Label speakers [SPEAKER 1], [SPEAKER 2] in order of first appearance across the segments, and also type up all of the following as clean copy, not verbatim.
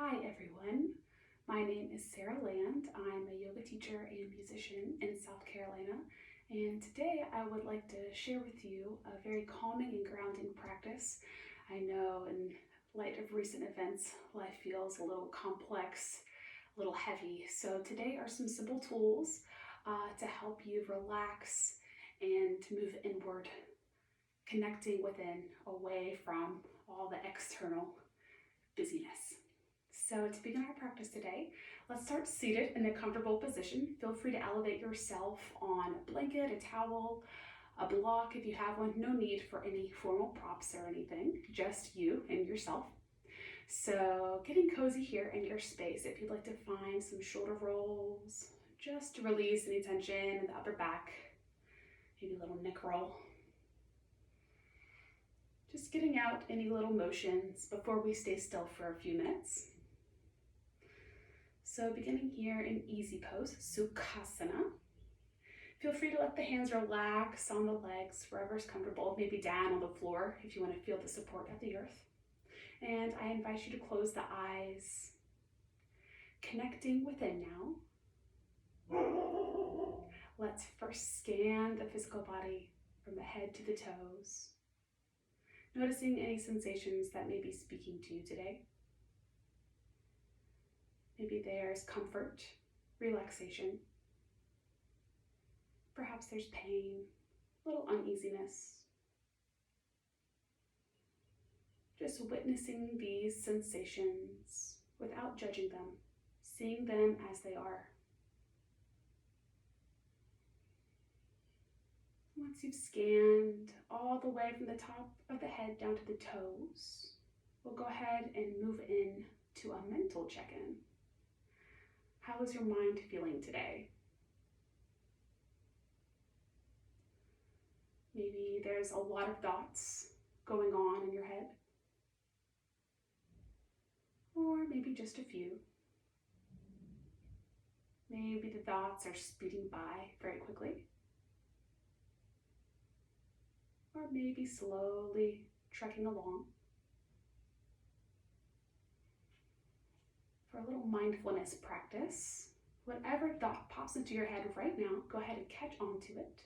[SPEAKER 1] Hi everyone, my name is Sarah Land. I'm a yoga teacher and musician in South Carolina, and today I would like to share with you a very calming and grounding practice. I know in light of recent events, life feels a little complex, a little heavy, so today are some simple tools to help you relax and move inward, connecting within, away from all the external busyness. So to begin our practice today, let's start seated in a comfortable position. Feel free to elevate yourself on a blanket, a towel, a block if you have one. No need for any formal props or anything, just you and yourself. So getting cozy here in your space, if you'd like to find some shoulder rolls, just to release any tension in the upper back, maybe a little neck roll. Just getting out any little motions before we stay still for a few minutes. So beginning here in easy pose, Sukhasana. Feel free to let the hands relax on the legs, wherever's comfortable, maybe down on the floor if you want to feel the support of the earth. And I invite you to close the eyes, connecting within now. Let's first scan the physical body from the head to the toes, noticing any sensations that may be speaking to you today. Maybe there's comfort, relaxation. Perhaps there's pain, a little uneasiness. Just witnessing these sensations without judging them, seeing them as they are. Once you've scanned all the way from the top of the head down to the toes, we'll go ahead and move in to a mental check-in. How is your mind feeling today? Maybe there's a lot of thoughts going on in your head, or maybe just a few. Maybe the thoughts are speeding by very quickly, or maybe slowly trekking along. For a little mindfulness practice, whatever thought pops into your head right now, go ahead and catch on to it.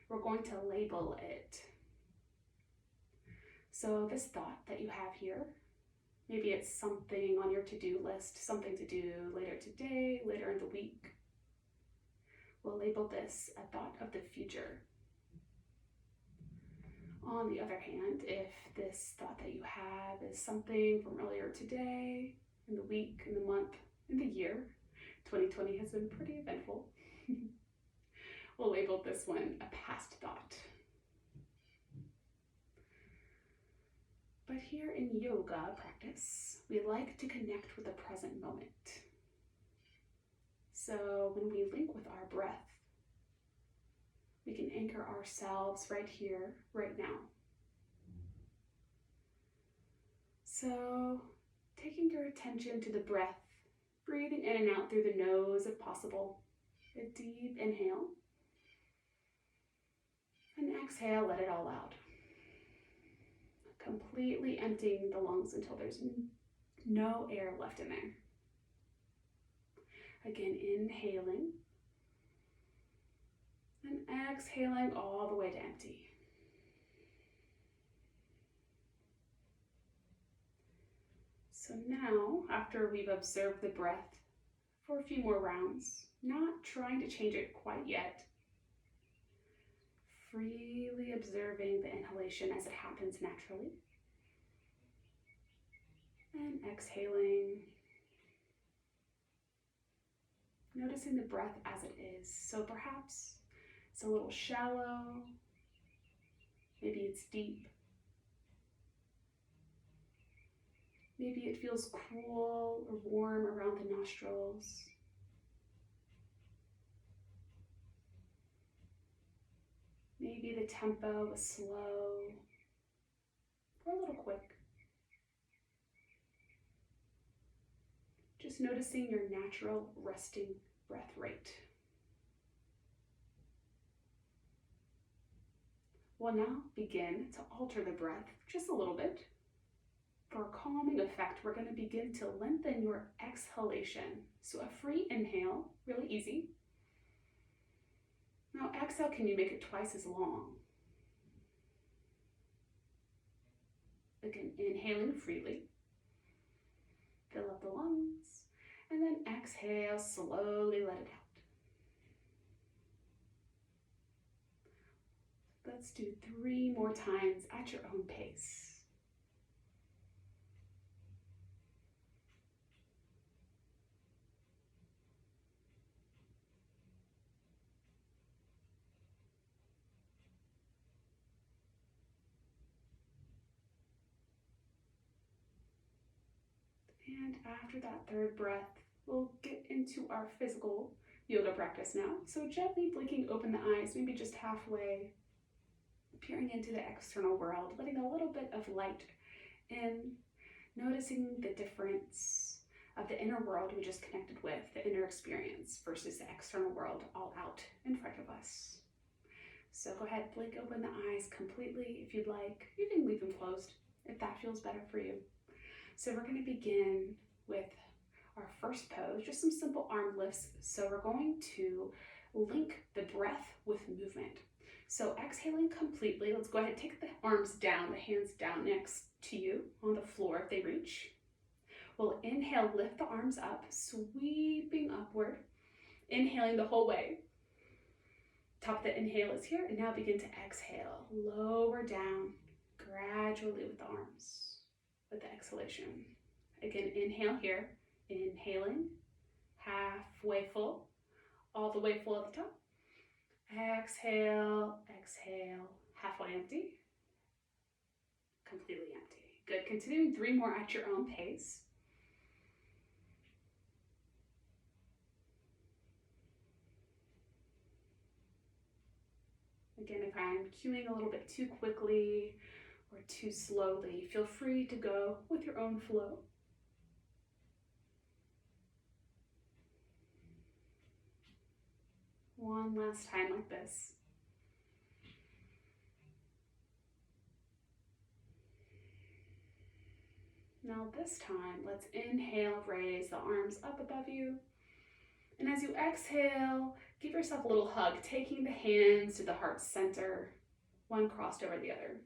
[SPEAKER 1] We're going to label it. So this thought that you have here, maybe it's something on your to-do list, something to do later today, later in the week. We'll label this a thought of the future. On the other hand, if this thought that you have is something from earlier today, in the week, in the month, in the year, 2020 has been pretty eventful. We'll label this one a past thought. But here in yoga practice, we like to connect with the present moment. So when we link with our breath, we can anchor ourselves right here, right now. So taking your attention to the breath, breathing in and out through the nose if possible. A deep inhale. And exhale, let it all out. Completely emptying the lungs until there's no air left in there. Again, inhaling. And exhaling all the way to empty. So now, after we've observed the breath for a few more rounds, not trying to change it quite yet, freely observing the inhalation as it happens naturally, and exhaling, noticing the breath as it is. So perhaps it's a little shallow, maybe it's deep, maybe it feels cool or warm around the nostrils. Maybe the tempo is slow or a little quick. Just noticing your natural resting breath rate. We'll now begin to alter the breath just a little bit. For a calming effect, we're going to begin to lengthen your exhalation. So a free inhale, really easy. Now exhale, can you make it twice as long? Again, inhaling freely. Fill up the lungs. And then exhale, slowly let it out. Let's do 3 more times at your own pace. And after that third breath, we'll get into our physical yoga practice now. So gently blinking open the eyes, maybe just halfway, peering into the external world, letting a little bit of light in, noticing the difference of the inner world we just connected with, the inner experience, versus the external world all out in front of us. So go ahead, blink open the eyes completely if you'd like. You can leave them closed if that feels better for you. So we're going to begin with our first pose, just some simple arm lifts. So we're going to link the breath with movement. So exhaling completely, let's go ahead and take the arms down, the hands down next to you on the floor if they reach. We'll inhale, lift the arms up, sweeping upward, inhaling the whole way. Top of the inhale is here, and now begin to exhale, lower down gradually with the arms. With the exhalation. Again, inhale here, inhaling, halfway full, all the way full at the top. Exhale, exhale, halfway empty, completely empty. Good, continuing 3 more at your own pace. Again, if I'm cueing a little bit too quickly, or too slowly, feel free to go with your own flow. One last time like this. Now this time, let's inhale, raise the arms up above you. And as you exhale, give yourself a little hug, taking the hands to the heart center, one crossed over the other.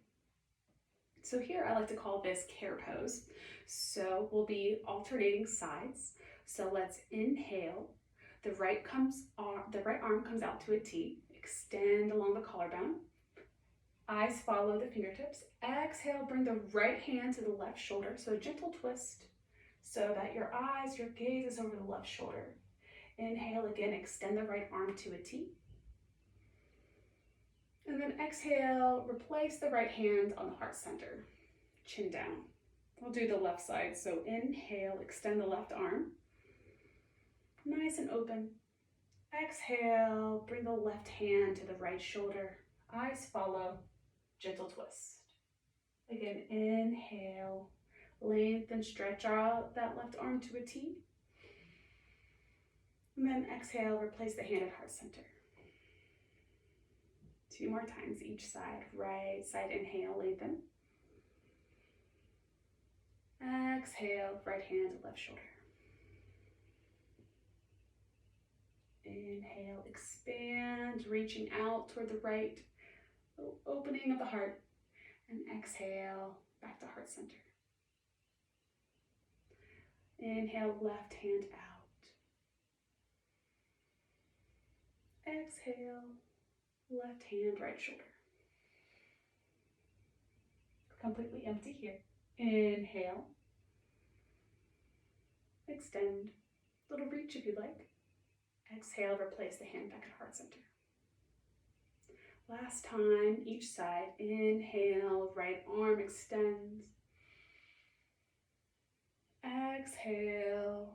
[SPEAKER 1] So here I like to call this care pose. So we'll be alternating sides. So let's inhale. The right arm comes out to a T. Extend along the collarbone. Eyes follow the fingertips. Exhale, bring the right hand to the left shoulder. So a gentle twist so that your gaze is over the left shoulder. Inhale again, extend the right arm to a T. And then exhale, replace the right hand on the heart center, chin down. We'll do the left side. So inhale, extend the left arm, nice and open. Exhale, bring the left hand to the right shoulder. Eyes follow, gentle twist. Again, inhale, lengthen, stretch out that left arm to a T. And then exhale, replace the hand at heart center. 2 more times each side. Right side, inhale, lengthen. Exhale, right hand to left shoulder. Inhale, expand, reaching out toward the right, opening of the heart. And exhale, back to heart center. Inhale, left hand out. Exhale, left hand, right shoulder. Completely empty here. Inhale. Extend. Little reach if you'd like. Exhale, replace the hand back at heart center. Last time, each side. Inhale, right arm extends. Exhale,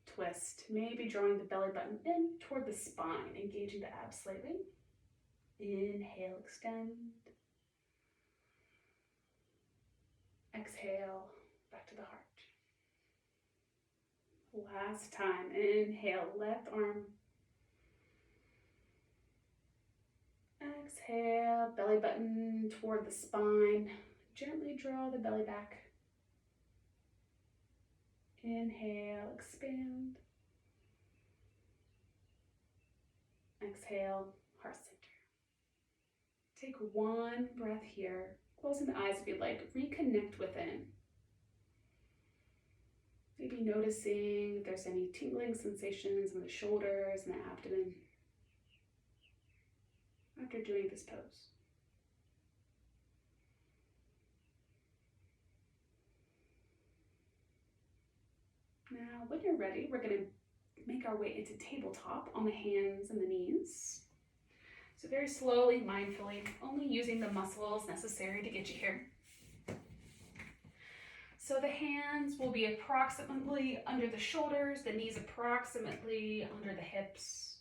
[SPEAKER 1] twist. Maybe drawing the belly button in toward the spine, engaging the abs slightly. Inhale, extend. Exhale, back to the heart. Last time, inhale, left arm. Exhale, belly button toward the spine. Gently draw the belly back. Inhale, expand. Exhale, heart center. Take one breath here. Closing the eyes if you'd like. Reconnect within. Maybe noticing if there's any tingling sensations in the shoulders and the abdomen after doing this pose. Now, when you're ready, we're going to make our way into tabletop on the hands and the knees. So very slowly, mindfully, only using the muscles necessary to get you here. So the hands will be approximately under the shoulders, the knees approximately under the hips.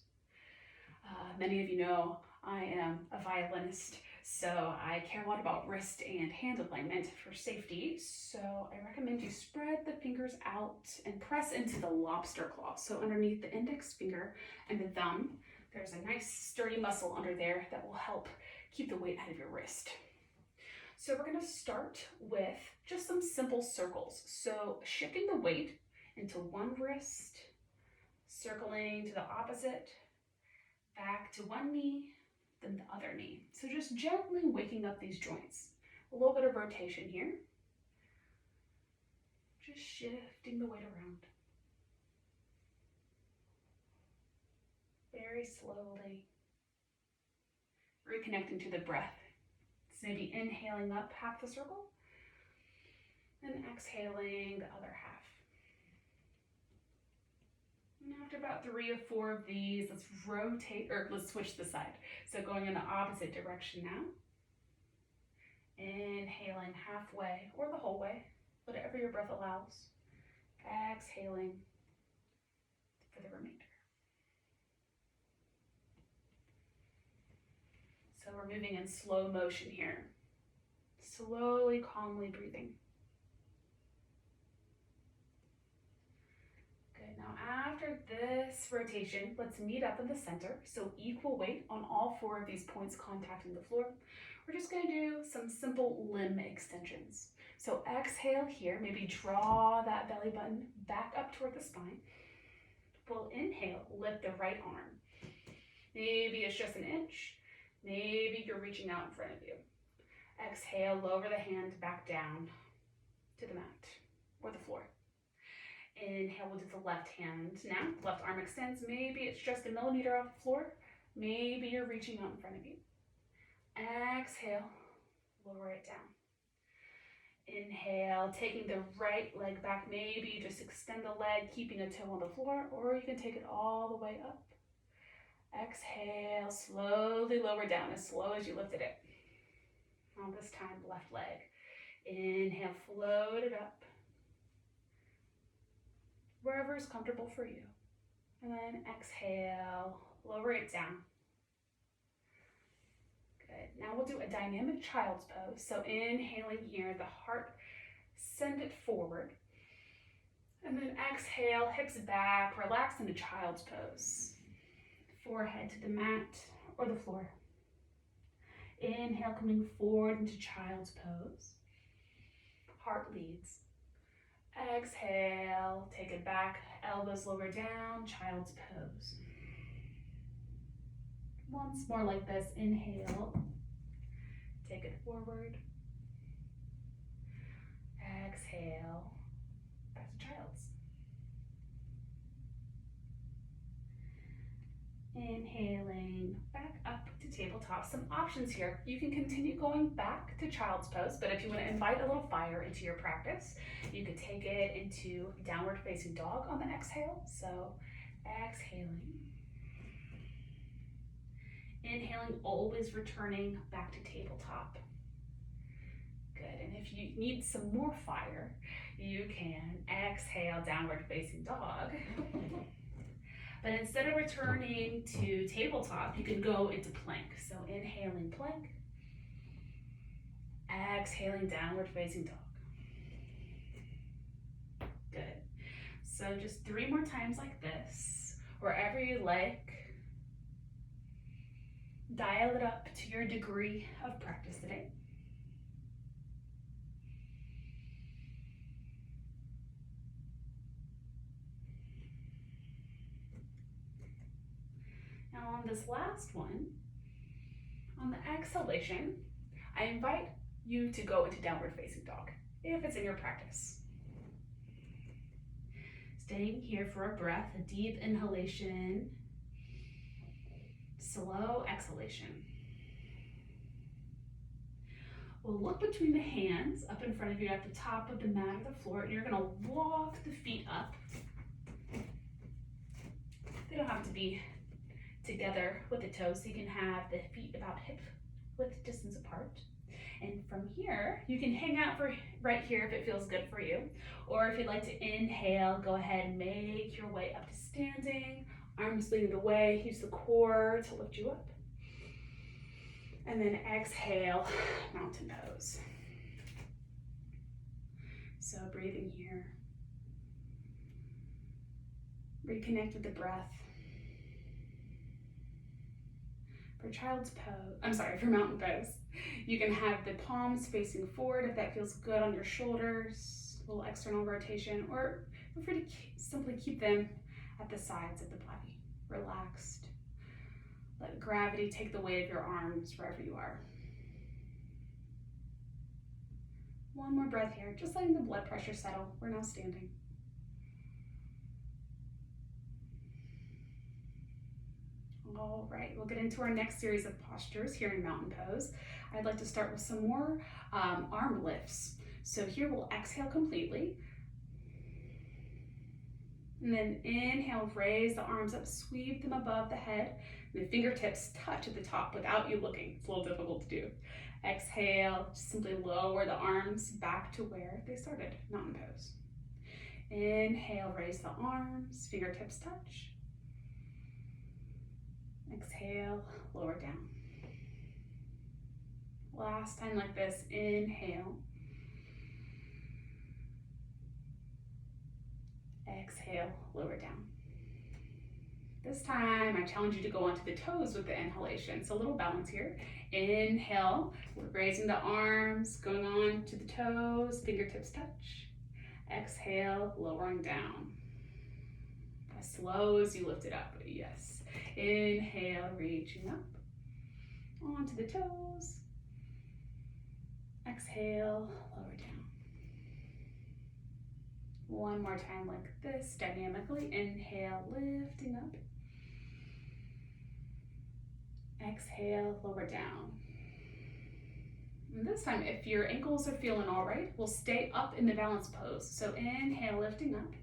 [SPEAKER 1] Many of you know I am a violinist, so I care a lot about wrist and hand alignment for safety. So I recommend you spread the fingers out and press into the lobster claw. So underneath the index finger and the thumb, there's a nice sturdy muscle under there that will help keep the weight out of your wrist. So we're going to start with just some simple circles. So shifting the weight into one wrist, circling to the opposite, back to one knee, then the other knee. So just gently waking up these joints. A little bit of rotation here. Just shifting the weight around. Very slowly. Reconnecting to the breath. So maybe inhaling up half the circle and exhaling the other half. And after about 3 or 4 of these, let's rotate, or let's switch the side. So going in the opposite direction now. Inhaling halfway or the whole way, whatever your breath allows. Exhaling for the remainder. So we're moving in slow motion here. Slowly, calmly breathing. Good. Now after this rotation, let's meet up in the center. So equal weight on all 4 of these points contacting the floor. We're just going to do some simple limb extensions. So exhale here, maybe draw that belly button back up toward the spine. We'll inhale, lift the right arm. Maybe it's just an inch. Maybe you're reaching out in front of you. Exhale, lower the hand back down to the mat or the floor. Inhale, we'll do the left hand now. Left arm extends. Maybe it's just a millimeter off the floor. Maybe you're reaching out in front of you. Exhale, lower it down. Inhale, taking the right leg back. Maybe you just extend the leg, keeping a toe on the floor, or you can take it all the way up. Exhale, slowly lower down as slow as you lifted it. Now this time, left leg. Inhale, float it up. Wherever is comfortable for you. And then exhale, lower it down. Good. Now we'll do a dynamic child's pose. So inhaling here, the heart, send it forward. And then exhale, hips back, relax into child's pose. Forehead to the mat or the floor. Inhale, coming forward into child's pose. Heart leads. Exhale, take it back, elbows lower down, child's pose. Once more like this, inhale, take it forward. Exhale, back to child's. Inhaling back up to tabletop. Some options here. You can continue going back to child's pose, but if you want to invite a little fire into your practice, you could take it into downward facing dog on the exhale. So exhaling. Inhaling, always returning back to tabletop. Good. And if you need some more fire, you can exhale, downward facing dog. But instead of returning to tabletop, you can go into plank. So inhaling plank, exhaling downward facing dog. Good. So just 3 more times like this, wherever you like. Dial it up to your degree of practice today. this last one, on the exhalation, I invite you to go into downward facing dog, if it's in your practice. Staying here for a breath, a deep inhalation, slow exhalation. We'll look between the hands up in front of you at the top of the mat or the floor, and you're gonna walk the feet up. They don't have to be together with the toes, so you can have the feet about hip width distance apart. And from here, you can hang out for right here if it feels good for you. Or if you'd like to inhale, go ahead and make your way up to standing. Arms leading the way, use the core to lift you up. And then exhale, mountain pose. So breathing here. Reconnect with the breath. For child's pose, for mountain pose, you can have the palms facing forward if that feels good on your shoulders, a little external rotation, or feel free to simply keep them at the sides of the body, relaxed. Let gravity take the weight of your arms wherever you are. One more breath here, just letting the blood pressure settle. We're now standing. All right, we'll get into our next series of postures here in mountain pose. I'd like to start with some more arm lifts. So here we'll exhale completely. And then inhale, raise the arms up, sweep them above the head. And the fingertips touch at the top without you looking. It's a little difficult to do. Exhale, simply lower the arms back to where they started, mountain pose. Inhale, raise the arms, fingertips touch. Exhale, lower down. Last time like this, inhale. Exhale, lower down. This time, I challenge you to go onto the toes with the inhalation. So a little balance here. Inhale, we're raising the arms, going on to the toes, fingertips touch. Exhale, lowering down. As slow as you lift it up, yes. Inhale, reaching up onto the toes. Exhale, lower down. One more time like this, dynamically. Inhale, lifting up. Exhale, lower down. And this time, if your ankles are feeling all right, we'll stay up in the balance pose. So inhale, lifting up.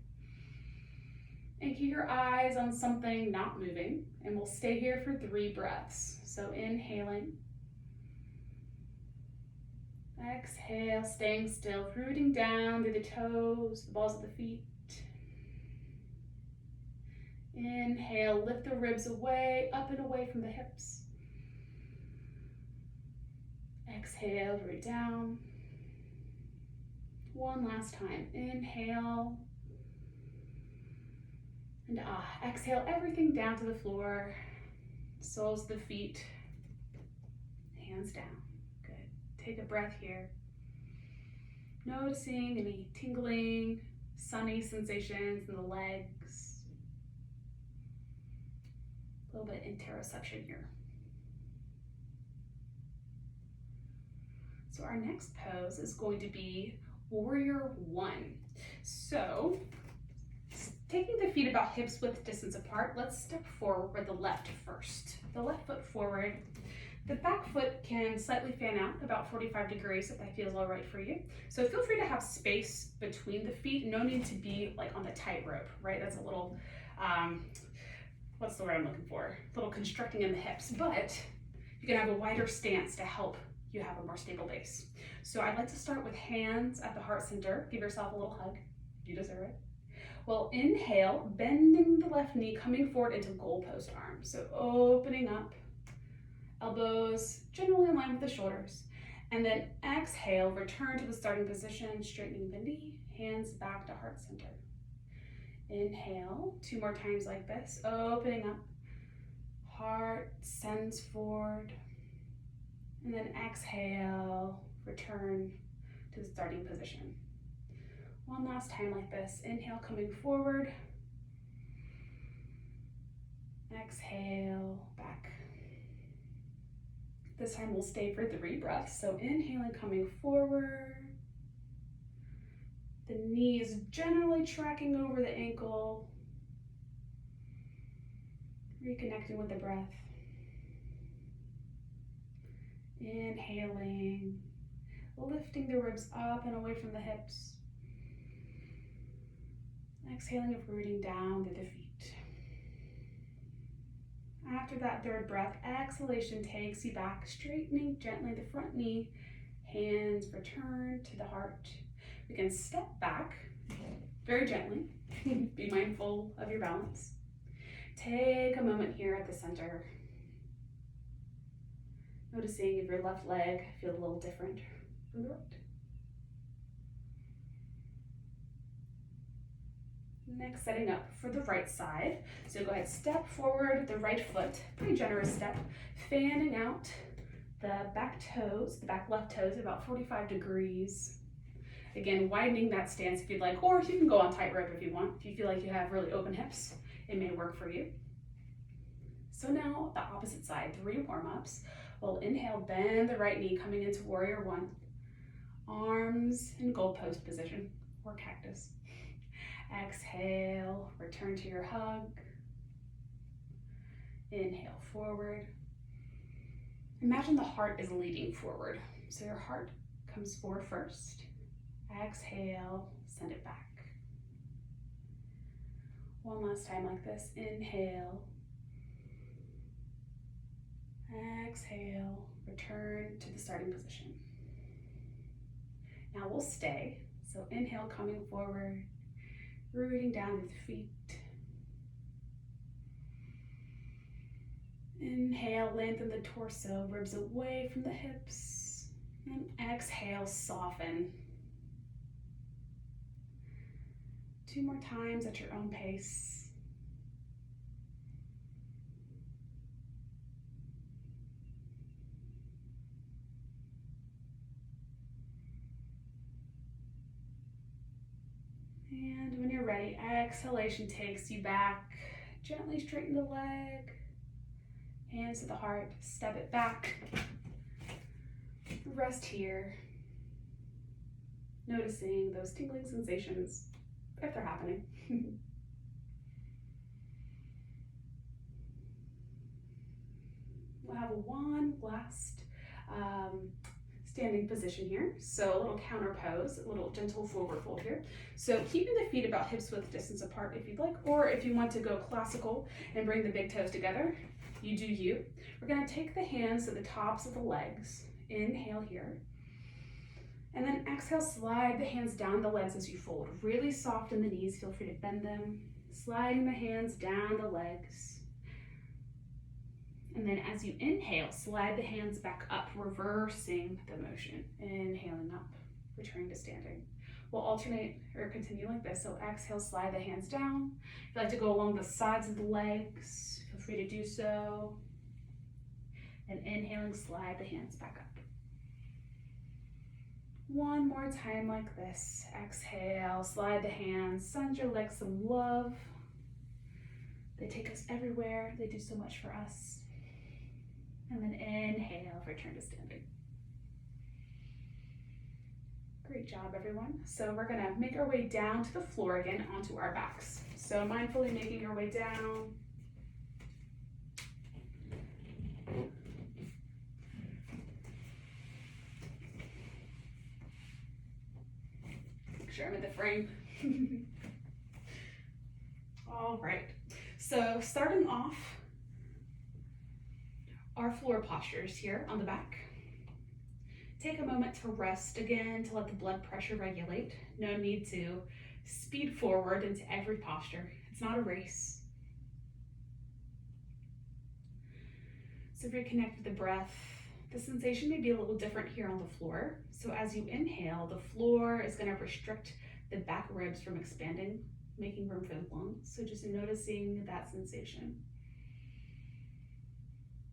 [SPEAKER 1] And keep your eyes on something not moving. And we'll stay here for 3 breaths. So inhaling. Exhale, staying still, rooting down through the toes, the balls of the feet. Inhale, lift the ribs away, up and away from the hips. Exhale, root down. One last time. Inhale. And exhale everything down to the floor, soles of the feet, hands down. Good. Take a breath here. Noticing any tingling, sunny sensations in the legs. A little bit interoception here. So our next pose is going to be Warrior One. So, taking the feet about hips width distance apart, let's step forward with the left first. The left foot forward. The back foot can slightly fan out about 45 degrees if that feels all right for you. So feel free to have space between the feet. No need to be like on the tightrope, right? That's a little, what's the word I'm looking for? A little constricting in the hips, but you can have a wider stance to help you have a more stable base. So I'd like to start with hands at the heart center. Give yourself a little hug. You deserve it. Well, inhale, bending the left knee, coming forward into goalpost arms. So opening up, elbows generally in line with the shoulders. And then exhale, return to the starting position, straightening the knee, hands back to heart center. Inhale, 2 more times like this, opening up, heart sends forward. And then exhale, return to the starting position. One last time like this. Inhale, coming forward. Exhale, back. This time we'll stay for 3 breaths. So inhaling, coming forward. The knee is generally tracking over the ankle. Reconnecting with the breath. Inhaling, lifting the ribs up and away from the hips. Exhaling and rooting down through the feet. After that 3rd breath, exhalation takes you back, straightening gently the front knee. Hands return to the heart. We can step back very gently. Be mindful of your balance. Take a moment here at the center. Noticing if your left leg feels a little different from the right. Next, setting up for the right side. So go ahead, step forward the right foot, pretty generous step, fanning out the back toes, the back left toes about 45 degrees. Again, widening that stance if you'd like, or you can go on tightrope if you want. If you feel like you have really open hips, it may work for you. So now the opposite side, 3 warm-ups. We'll inhale, bend the right knee, coming into warrior 1. Arms in goalpost position or cactus. Exhale, return to your hug. Inhale forward. Imagine the heart is leading forward. So your heart comes forward first. Exhale, send it back. One last time like this. Inhale. Exhale, return to the starting position. Now we'll stay. So inhale, coming forward. Rooting down with the feet. Inhale, lengthen the torso, ribs away from the hips. And exhale, soften. 2 more times at your own pace. And when you're ready, exhalation takes you back. Gently straighten the leg. Hands to the heart, step it back. Rest here. Noticing those tingling sensations, if they're happening. We'll have one last standing position here. So a little counter pose, a little gentle forward fold here. So keeping the feet about hips width distance apart if you'd like, or if you want to go classical and bring the big toes together, you do you. We're gonna take the hands to the tops of the legs. Inhale here. And then exhale, slide the hands down the legs as you fold. Really soft in the knees, feel free to bend them. Sliding the hands down the legs. And then as you inhale, slide the hands back up, reversing the motion. Inhaling up, returning to standing. We'll alternate or continue like this. So exhale, slide the hands down. If you like to go along the sides of the legs, feel free to do so. And inhaling, slide the hands back up. One more time like this. Exhale, slide the hands, send your legs some love. They take us everywhere. They do so much for us. And then inhale, return to standing. Great job, everyone. So we're gonna make our way down to the floor again, onto our backs. So mindfully making your way down. Make sure I'm in the frame. All right, so starting off our floor postures here on the back. Take a moment to rest again, to let the blood pressure regulate. No need to speed forward into every posture. It's not a race. So reconnect with the breath. The sensation may be a little different here on the floor. So as you inhale, the floor is going to restrict the back ribs from expanding, making room for the lungs. So just noticing that sensation.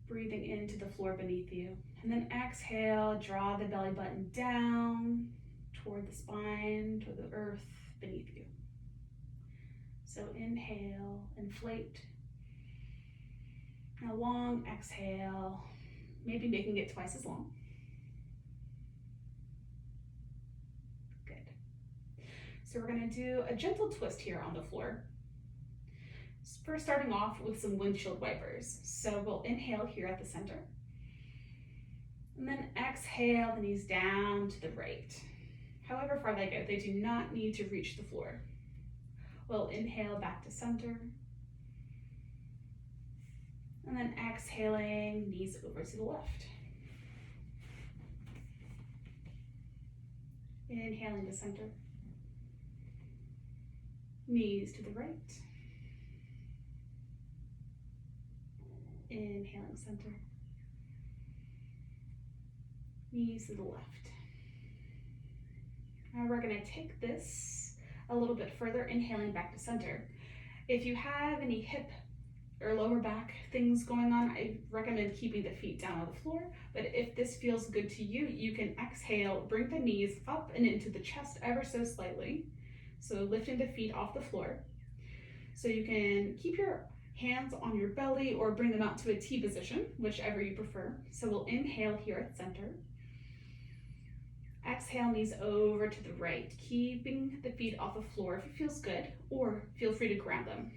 [SPEAKER 1] Breathing into the floor beneath you. And then exhale, draw the belly button down toward the spine, toward the earth beneath you. So inhale, inflate. And a long exhale, maybe making it twice as long. Good. So we're gonna do a gentle twist here on the floor. First, starting off with some windshield wipers. So we'll inhale here at the center. And then exhale the knees down to the right. However far they go, they do not need to reach the floor. We'll inhale back to center. And then exhaling, knees over to the left. Inhaling to center. Knees to the right. Inhaling center. Knees to the left. Now we're going to take this a little bit further, inhaling back to center. If you have any hip or lower back things going on, I recommend keeping the feet down on the floor. But if this feels good to you, you can exhale, bring the knees up and into the chest ever so slightly. So lifting the feet off the floor. So you can keep your hands on your belly or bring them out to a T position, whichever you prefer. So we'll inhale here at center. Exhale, knees over to the right, keeping the feet off the floor if it feels good, or feel free to ground them.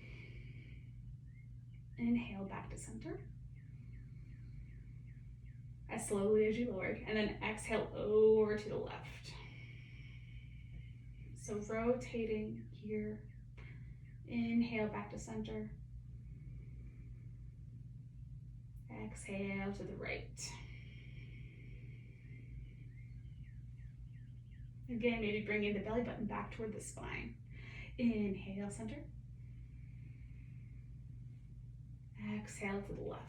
[SPEAKER 1] Inhale back to center. As slowly as you lowered, and then exhale over to the left. So rotating here. Inhale back to center. Exhale to the right. Again, maybe bringing the belly button back toward the spine. Inhale, center. Exhale to the left.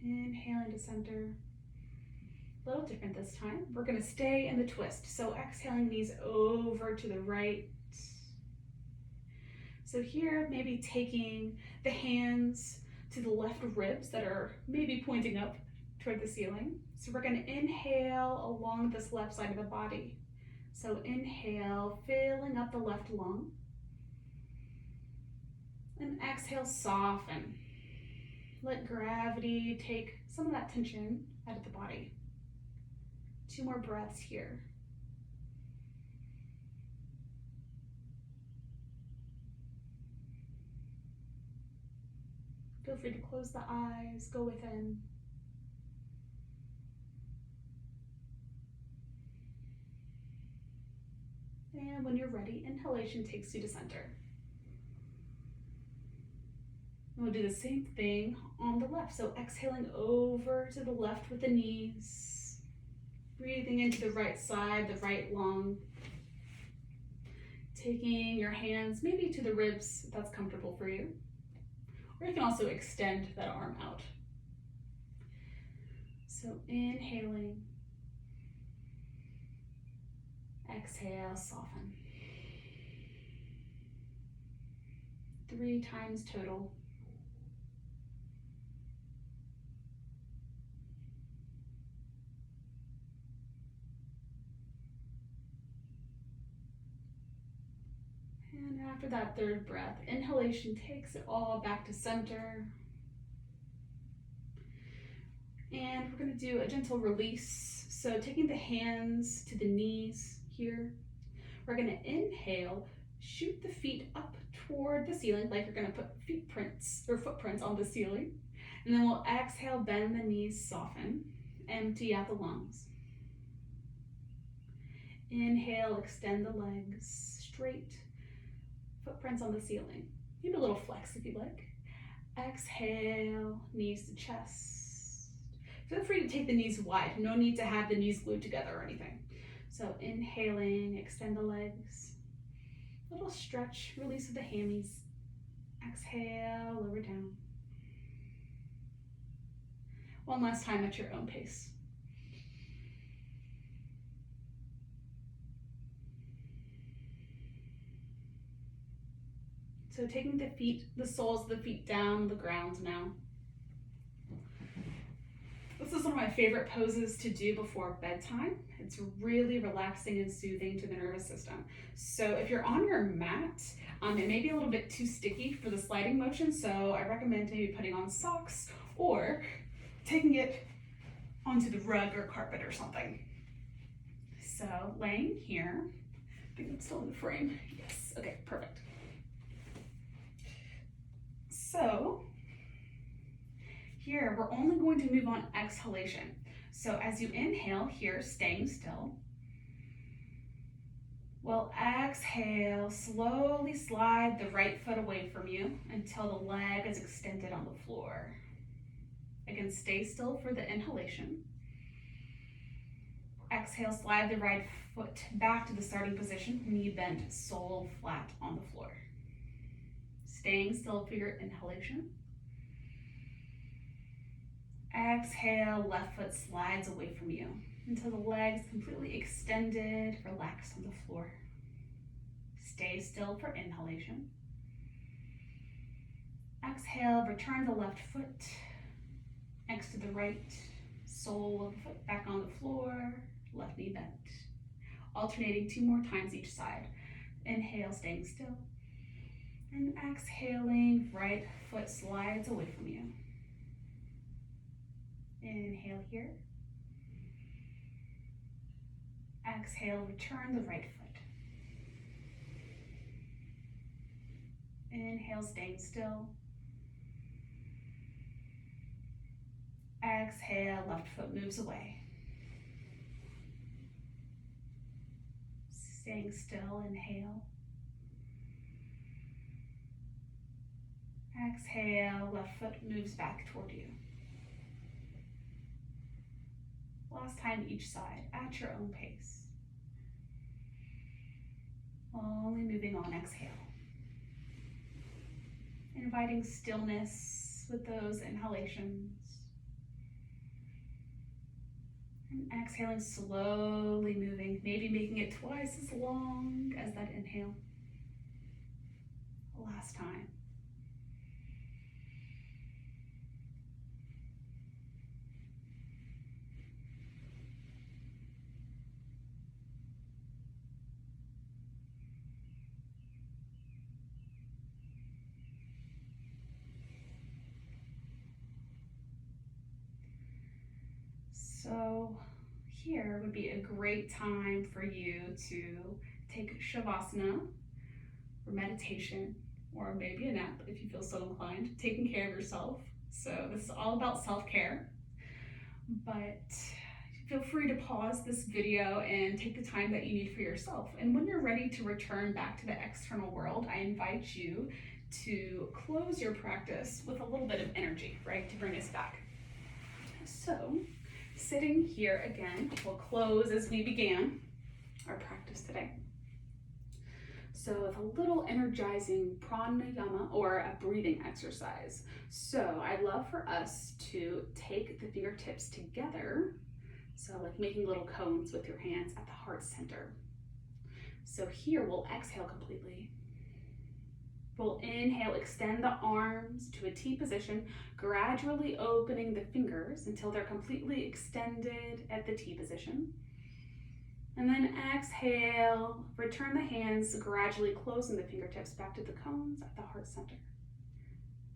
[SPEAKER 1] Inhaling to center. A little different this time. We're going to stay in the twist. So exhaling, knees over to the right. So here, maybe taking the hands to the left ribs that are maybe pointing up toward the ceiling. So we're going to inhale along this left side of the body. So inhale, filling up the left lung. And exhale, soften. Let gravity take some of that tension out of the body. 2 more breaths here. Feel free to close the eyes, go within. And when you're ready, inhalation takes you to center. And we'll do the same thing on the left. So exhaling over to the left with the knees. Breathing into the right side, the right lung. Taking your hands maybe to the ribs if that's comfortable for you. Or you can also extend that arm out. So inhaling. Exhale, soften. 3 times total. And after that 3rd breath, inhalation takes it all back to center. And we're going to do a gentle release. So taking the hands to the knees here, we're going to inhale, shoot the feet up toward the ceiling, like you're going to put footprints on the ceiling. And then we'll exhale, bend the knees, soften, empty out the lungs. Inhale, extend the legs straight, footprints on the ceiling. Maybe a little flex if you like. Exhale, knees to chest. Feel free to take the knees wide. No need to have the knees glued together or anything. So inhaling, extend the legs. Little stretch, release of the hammies. Exhale, lower down. One last time at your own pace. So taking the soles of the feet down the ground now. This is one of my favorite poses to do before bedtime. It's really relaxing and soothing to the nervous system. So if you're on your mat, it may be a little bit too sticky for the sliding motion, so I recommend maybe putting on socks or taking it onto the rug or carpet or something. So laying here, I think I'm still in the frame. Yes, okay, perfect. So here, we're only going to move on exhalation. So as you inhale here, staying still, we'll exhale, slowly slide the right foot away from you until the leg is extended on the floor. Again, stay still for the inhalation. Exhale, slide the right foot back to the starting position, knee bent, sole flat on the floor. Staying still for your inhalation. Exhale, left foot slides away from you until the legs completely extended, relaxed on the floor. Stay still for inhalation. Exhale, return the left foot next to the right, sole of the foot back on the floor, left knee bent. Alternating 2 more times each side. Inhale, staying still. And exhaling, right foot slides away from you. Inhale here. Exhale, return the right foot. Inhale, staying still. Exhale, left foot moves away. Staying still, inhale. Exhale, left foot moves back toward you. Last time each side, at your own pace. Only moving on, exhale. Inviting stillness with those inhalations. And exhaling, slowly moving, maybe making it twice as long as that inhale. Last time. So here would be a great time for you to take Shavasana or meditation, or maybe a nap if you feel so inclined, taking care of yourself. So this is all about self-care, but feel free to pause this video and take the time that you need for yourself. And when you're ready to return back to the external world, I invite you to close your practice with a little bit of energy, right, to bring us back. So sitting here again, we'll close as we began our practice today. So with a little energizing pranayama, or a breathing exercise. So I'd love for us to take the fingertips together, so like making little cones with your hands at the heart center. So here we'll exhale completely. We'll inhale, extend the arms to a T position, gradually opening the fingers until they're completely extended at the T position. And then exhale, return the hands, gradually closing the fingertips back to the cones at the heart center.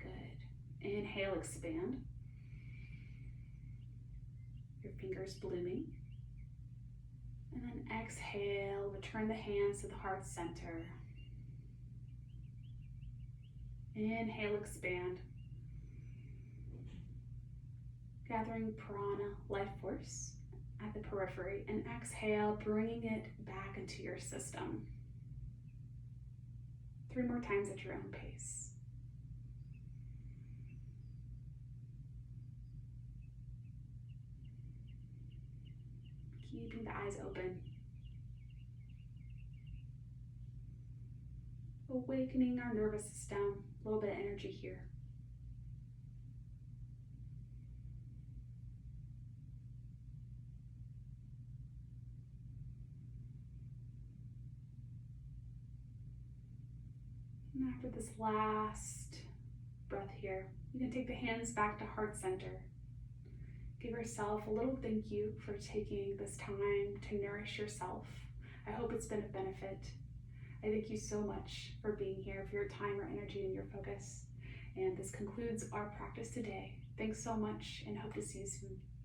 [SPEAKER 1] Good. Inhale, expand. Your fingers blooming. And then exhale, return the hands to the heart center. Inhale, expand. Gathering prana, life force, at the periphery, and exhale, bringing it back into your system. 3 more times at your own pace. Keeping the eyes open. Awakening our nervous system, a little bit of energy here. And after this last breath here, you can take the hands back to heart center. Give yourself a little thank you for taking this time to nourish yourself. I hope it's been a benefit. I thank you so much for being here, for your time, your energy, and your focus. And this concludes our practice today. Thanks so much and hope to see you soon.